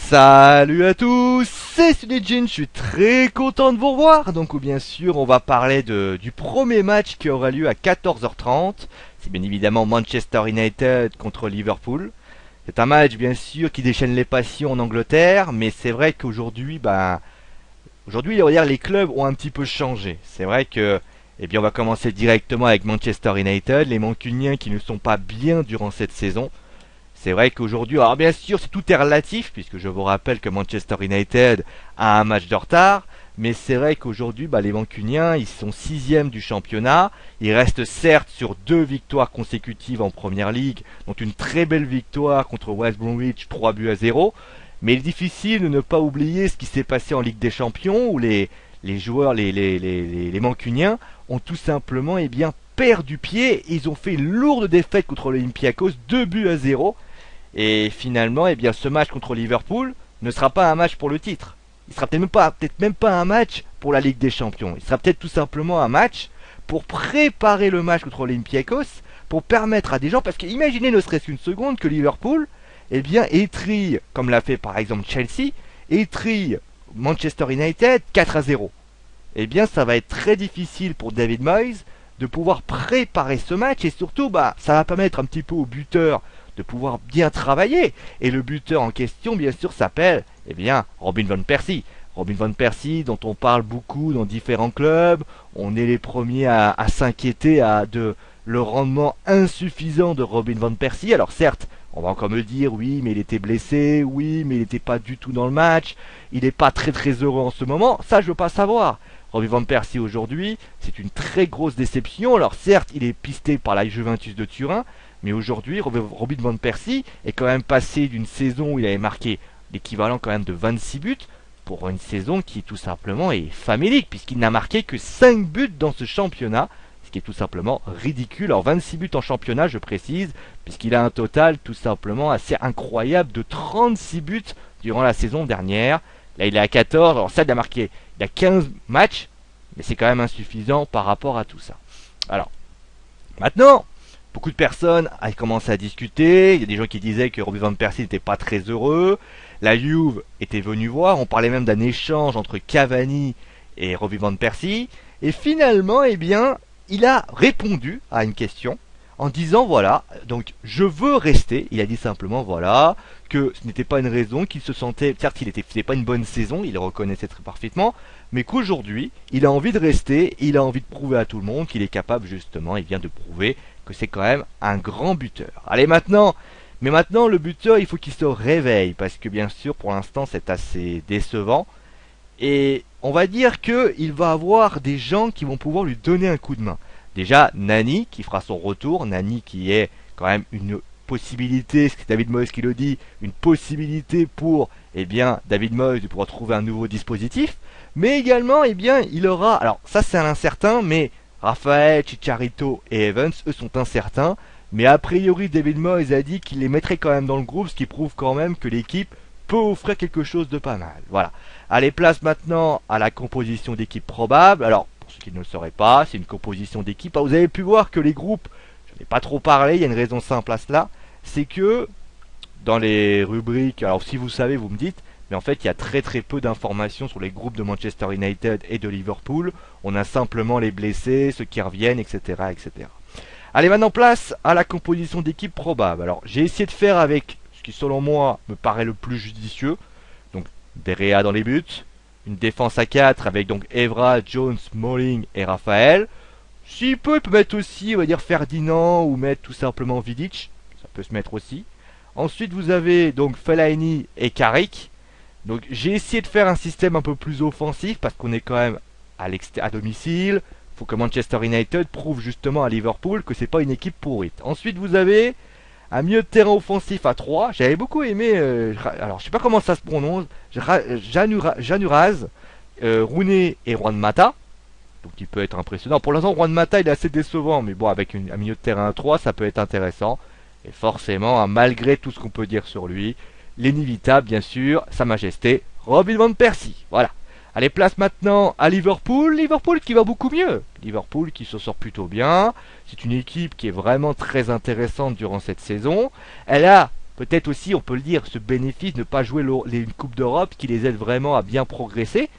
Salut à tous, c'est Sudejin, je suis très content de vous revoir. Donc bien sûr on va parler du premier match qui aura lieu à 14h30. C'est bien évidemment Manchester United contre Liverpool. C'est un match bien sûr qui déchaîne les passions en Angleterre, mais c'est vrai qu'aujourd'hui, aujourd'hui on va dire les clubs ont un petit peu changé. C'est vrai que, eh bien on va commencer directement avec Manchester United, les Mancuniens qui ne sont pas bien durant cette saison. C'est vrai qu'aujourd'hui, alors bien sûr, tout est relatif, puisque je vous rappelle que Manchester United a un match de retard, mais c'est vrai qu'aujourd'hui, les Mancuniens, ils sont sixième du championnat, ils restent certes sur 2 victoires consécutives en Première Ligue, dont une très belle victoire contre West Bromwich, 3-0, mais il est difficile de ne pas oublier ce qui s'est passé en Ligue des Champions, où les joueurs, les Mancuniens, ont tout simplement, perdu pied, ils ont fait une lourde défaite contre l'Olympiakos, 2-0. Et finalement, ce match contre Liverpool ne sera pas un match pour le titre. Il sera peut-être même pas un match pour la Ligue des Champions. Il sera peut-être tout simplement un match pour préparer le match contre l'Olympiakos, pour permettre à des gens, parce que imaginez ne serait-ce qu'une seconde que Liverpool, étrille, comme l'a fait par exemple Chelsea, étrille Manchester United 4-0. Ça va être très difficile pour David Moyes de pouvoir préparer ce match, et surtout, ça va permettre un petit peu au buteur de pouvoir bien travailler. Et le buteur en question, bien sûr, s'appelle, Robin van Persie. Robin van Persie, dont on parle beaucoup dans différents clubs. On est les premiers à s'inquiéter de le rendement insuffisant de Robin van Persie. Alors certes, on va encore me dire, oui, mais il était blessé, oui, mais il n'était pas du tout dans le match, il n'est pas très très heureux en ce moment. Ça, je veux pas savoir. Robin van Persie aujourd'hui, c'est une très grosse déception. Alors certes, il est pisté par la Juventus de Turin, mais aujourd'hui, Robin van Persie est quand même passé d'une saison où il avait marqué l'équivalent quand même de 26 buts pour une saison qui tout simplement est famélique, puisqu'il n'a marqué que 5 buts dans ce championnat, ce qui est tout simplement ridicule. Alors 26 buts en championnat, je précise, puisqu'il a un total tout simplement assez incroyable de 36 buts durant la saison dernière. Là, il est à 14, alors ça, il a 15 matchs, mais c'est quand même insuffisant par rapport à tout ça. Alors, maintenant, beaucoup de personnes ont commencé à discuter. Il y a des gens qui disaient que Robin van Persie n'était pas très heureux. La Juve était venue voir. On parlait même d'un échange entre Cavani et Robin van Persie. Et finalement, il a répondu à une question en disant voilà, donc je veux rester. Il a dit simplement voilà, que ce n'était pas une raison, qu'il se sentait, certes c'était pas une bonne saison, il le reconnaissait très parfaitement, mais qu'aujourd'hui, il a envie de rester, il a envie de prouver à tout le monde qu'il est capable justement, il vient de prouver que c'est quand même un grand buteur. Allez maintenant, le buteur, il faut qu'il se réveille, parce que bien sûr, pour l'instant, c'est assez décevant, et on va dire qu'il va avoir des gens qui vont pouvoir lui donner un coup de main. Déjà, Nani, qui fera son retour, Nani qui est quand même une possibilité, c'est David Moyes qui le dit, une possibilité pour, David Moyes de pouvoir trouver un nouveau dispositif, mais également, il aura, alors ça c'est un incertain, mais Raphaël, Chicharito et Evans, eux sont incertains, mais a priori David Moyes a dit qu'il les mettrait quand même dans le groupe, ce qui prouve quand même que l'équipe peut offrir quelque chose de pas mal. Voilà. Allez, place maintenant à la composition d'équipe probable. Alors, pour ceux qui ne le sauraient pas, c'est une composition d'équipe. Vous avez pu voir que les groupes, je n'ai pas trop parlé, il y a une raison simple à cela, c'est que dans les rubriques, alors si vous savez, vous me dites, mais en fait il y a très très peu d'informations sur les groupes de Manchester United et de Liverpool. On a simplement les blessés, ceux qui reviennent, etc. etc. Allez, maintenant place à la composition d'équipe probable. Alors j'ai essayé de faire avec ce qui selon moi me paraît le plus judicieux. Donc Derea dans les buts, une défense à 4 avec donc Evra, Jones, Smalling et Raphaël. S'il peut, il peut mettre aussi, on va dire Ferdinand ou mettre tout simplement Vidic. Ça peut se mettre aussi. Ensuite vous avez donc Fellaini et Carrick. Donc j'ai essayé de faire un système un peu plus offensif parce qu'on est quand même à domicile. Il faut que Manchester United prouve justement à Liverpool que c'est pas une équipe pourrite. Ensuite vous avez un milieu de terrain offensif à 3. J'avais beaucoup aimé, alors je sais pas comment ça se prononce, Januraz, Rooney et Juan Mata. Donc il peut être impressionnant. Pour l'instant Juan Mata il est assez décevant, mais bon avec un milieu de terrain à 3 ça peut être intéressant. Et forcément, malgré tout ce qu'on peut dire sur lui, l'inévitable, bien sûr, Sa Majesté, Robin van Persie. Voilà. Allez, place maintenant à Liverpool. Liverpool qui va beaucoup mieux. Liverpool qui se sort plutôt bien. C'est une équipe qui est vraiment très intéressante durant cette saison. Elle a peut-être aussi, on peut le dire, ce bénéfice de ne pas jouer une Coupe d'Europe qui les aide vraiment à bien progresser.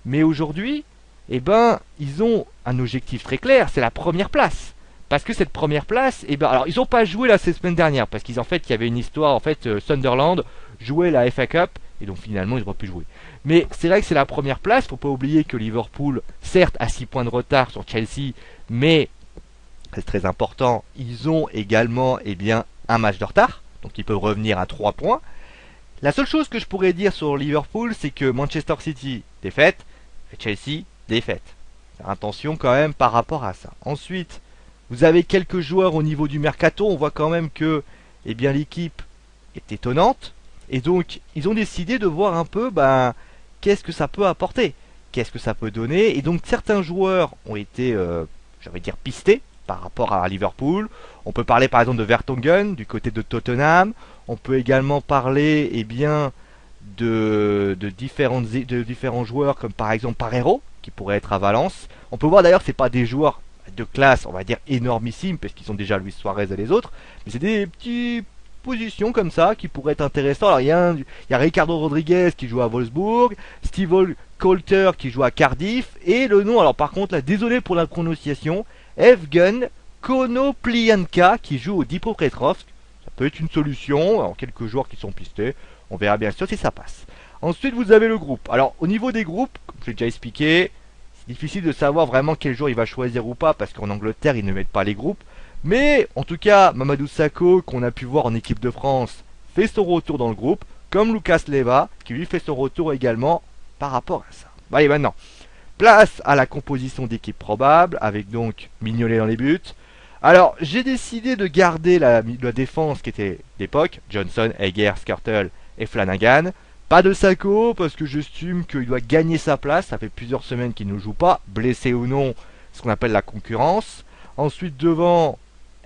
Mais aujourd'hui, eh ben, ils ont un objectif très clair, c'est la première place. Parce que cette première place, eh ben, alors ils n'ont pas joué la semaine dernière, parce qu'ils en fait, il y avait une histoire, en fait, Sunderland jouait la FA Cup, et donc finalement ils n'ont pas pu jouer. Mais c'est vrai que c'est la première place, faut pas oublier que Liverpool, certes, a 6 points de retard sur Chelsea, mais c'est très important, ils ont également, eh bien, un match de retard, donc ils peuvent revenir à 3 points. La seule chose que je pourrais dire sur Liverpool, c'est que Manchester City, défaite, et Chelsea, défaite. Faire attention quand même par rapport à ça. Ensuite, vous avez quelques joueurs au niveau du mercato, on voit quand même que eh bien, l'équipe est étonnante. Et donc, ils ont décidé de voir un peu qu'est-ce que ça peut apporter, qu'est-ce que ça peut donner. Et donc, certains joueurs ont été, j'allais dire, pistés par rapport à Liverpool. On peut parler par exemple de Vertonghen du côté de Tottenham. On peut également parler eh bien, de différents joueurs comme par exemple Parreiro qui pourrait être à Valence. On peut voir d'ailleurs que c'est pas des joueurs de classe, on va dire énormissimes parce qu'ils sont déjà Luis Suarez et les autres, mais c'est des petites positions comme ça qui pourraient être intéressantes. Alors il y a Ricardo Rodriguez qui joue à Wolfsburg, Steve Coulter qui joue à Cardiff et le nom, alors par contre là désolé pour la prononciation, Evgen Konoplyanka qui joue au Dnipropetrovsk. Ça peut être une solution, alors quelques joueurs qui sont pistés, on verra bien sûr si ça passe. Ensuite vous avez le groupe. Alors au niveau des groupes, comme je l'ai déjà expliqué, c'est difficile de savoir vraiment quel jour il va choisir ou pas parce qu'en Angleterre ils ne mettent pas les groupes. Mais en tout cas, Mamadou Sakho, qu'on a pu voir en équipe de France, fait son retour dans le groupe, comme Lucas Leiva, qui lui fait son retour également par rapport à ça. Allez maintenant, place à la composition d'équipe probable, avec donc Mignolet dans les buts. Alors, j'ai décidé de garder la défense qui était d'époque, Johnson, Eger, Skrtel et Flanagan. Pas de Sakho, parce que j'estime qu'il doit gagner sa place, ça fait plusieurs semaines qu'il ne joue pas, blessé ou non, ce qu'on appelle la concurrence. Ensuite devant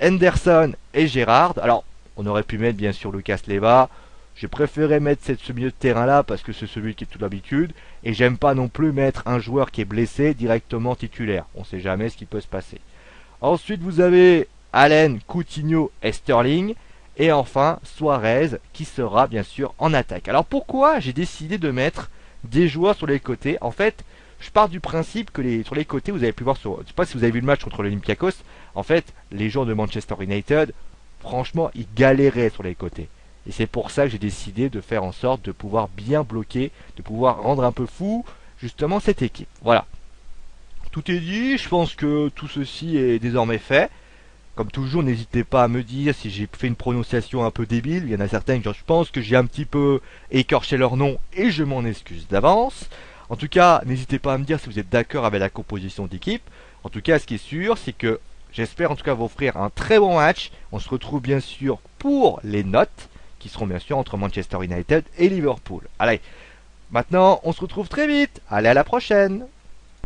Henderson et Gérard. Alors, on aurait pu mettre bien sûr Lucas Leiva. J'ai préféré mettre ce milieu de terrain là parce que c'est celui qui est toute l'habitude. Et j'aime pas non plus mettre un joueur qui est blessé directement titulaire. On sait jamais ce qui peut se passer. Ensuite, vous avez Allen, Coutinho et Sterling. Et enfin, Suarez qui sera bien sûr en attaque. Alors pourquoi j'ai décidé de mettre des joueurs sur les côtés? En fait, je pars du principe que sur les côtés, vous avez pu voir je ne sais pas si vous avez vu le match contre l'Olympiakos. En fait, les joueurs de Manchester United, franchement, ils galéraient sur les côtés. Et c'est pour ça que j'ai décidé de faire en sorte de pouvoir bien bloquer, de pouvoir rendre un peu fou, justement, cette équipe. Voilà. Tout est dit, je pense que tout ceci est désormais fait. Comme toujours, n'hésitez pas à me dire si j'ai fait une prononciation un peu débile. Il y en a certains que je pense que j'ai un petit peu écorché leur nom et je m'en excuse d'avance. En tout cas, n'hésitez pas à me dire si vous êtes d'accord avec la composition d'équipe. En tout cas, ce qui est sûr, c'est que j'espère en tout cas vous offrir un très bon match. On se retrouve bien sûr pour les notes, qui seront bien sûr entre Manchester United et Liverpool. Allez, maintenant, on se retrouve très vite. Allez, à la prochaine!